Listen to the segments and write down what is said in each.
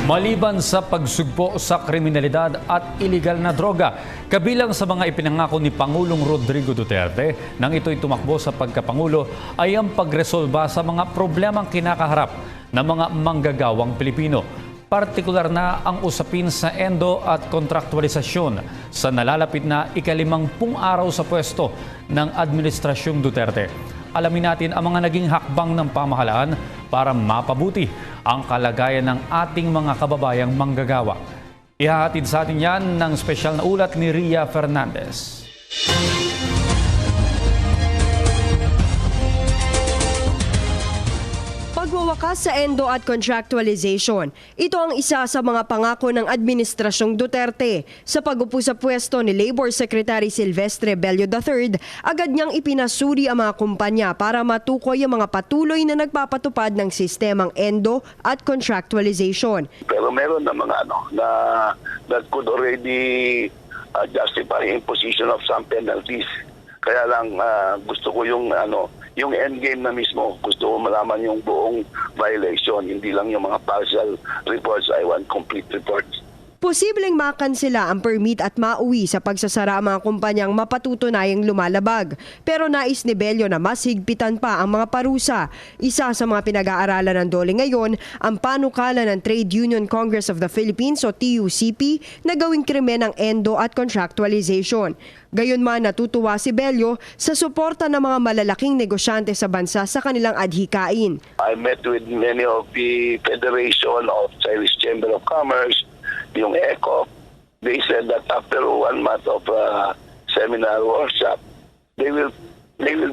Maliban sa pagsugpo sa kriminalidad at iligal na droga, kabilang sa mga ipinangako ni Pangulong Rodrigo Duterte nang ito'y tumakbo sa pagkapangulo ay ang pagresolba sa mga problemang kinakaharap ng mga manggagawang Pilipino. Partikular na ang usapin sa endo at kontraktualisasyon sa nalalapit na ika-50 araw sa pwesto ng Administrasyong Duterte. Alamin natin ang mga naging hakbang ng pamahalaan para mapabuti ang kalagayan ng ating mga kababayang manggagawa. Ihahatid sa atin yan ng espesyal na ulat ni Ria Fernandez. Pagwawakas sa endo at contractualization. Ito ang isa sa mga pangako ng Administrasyong Duterte. Sa pag-upo sa pwesto ni Labor Secretary Silvestre Bello III, agad niyang ipinasuri ang mga kumpanya para matukoy ang mga patuloy na nagpapatupad ng sistemang endo at contractualization. Pero meron na mga that could already justify imposition of some penalties. Kaya lang gusto ko yung endgame na mismo. Gusto ko malaman yung buong violation, hindi lang yung mga partial reports. I want complete reports. Posibleng makansela ang permit at mauwi sa pagsasara ang mga kumpanyang mapatutunayang lumalabag. Pero nais ni Bello na mas higpitan pa ang mga parusa. Isa sa mga pinag-aaralan ng DOLE ngayon ang panukala ng Trade Union Congress of the Philippines o TUCP na gawing krimen ng endo at contractualization. Gayunman natutuwa si Bello sa suporta ng mga malalaking negosyante sa bansa sa kanilang adhikain. I met with many of the Federation of Chinese Chamber of Commerce, yung ECO. They said that after 1 month of seminar workshop, they will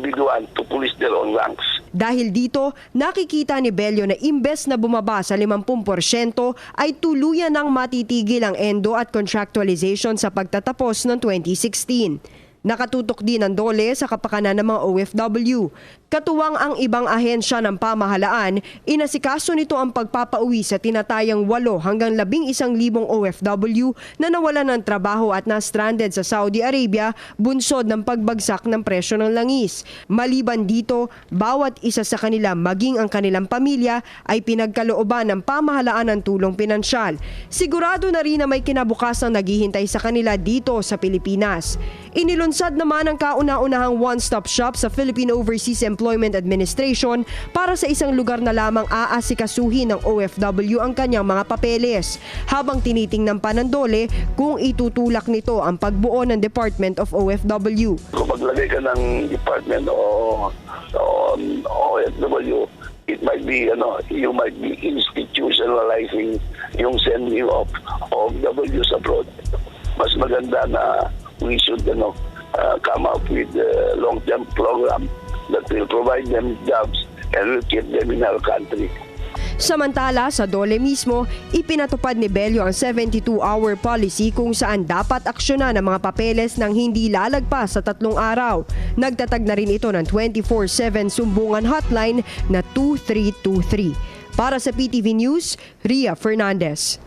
be the one to police their own ranks. Dahil dito, nakikita ni Bello na imbes na bumaba sa 50% ay tuluyan nang matitigil ang endo at contractualization sa pagtatapos ng 2016. Nakatutok din ang DOLE sa kapakanan ng mga OFW. Katuwang ang ibang ahensya ng pamahalaan, inasikaso nito ang pagpapauwi sa tinatayang 8 hanggang 11,000 OFW na nawalan ng trabaho at na-stranded sa Saudi Arabia bunsod ng pagbagsak ng presyo ng langis. Maliban dito, bawat isa sa kanila maging ang kanilang pamilya ay pinagkalooban ng pamahalaan ng tulong pinansyal. Sigurado na rin na may kinabukasang naghihintay sa kanila dito sa Pilipinas. Inilunsad naman ang kauna-unahang one-stop shop sa Philippine Overseas Employment Administration para sa isang lugar na lamang aasikasuhin ng OFW ang kanyang mga papeles, habang tinitingnan pa ng DOLE kung itutulak nito ang pagbuo ng Department of OFW. Kung maglagay ka ng Department o OFW, it might be, you might be institutionalizing yung sending of OFWs abroad. Mas maganda na we should come up with a long-term program that will provide them jobs and will keep them in our country. Samantala, sa DOLE mismo, ipinatupad ni Bello ang 72-hour policy kung saan dapat aksyonan ang mga papeles ng hindi lalagpas sa 3 araw. Nagtatag na rin ito ng 24/7 sumbungan hotline na 2323. Para sa PTV News, Ria Fernandez.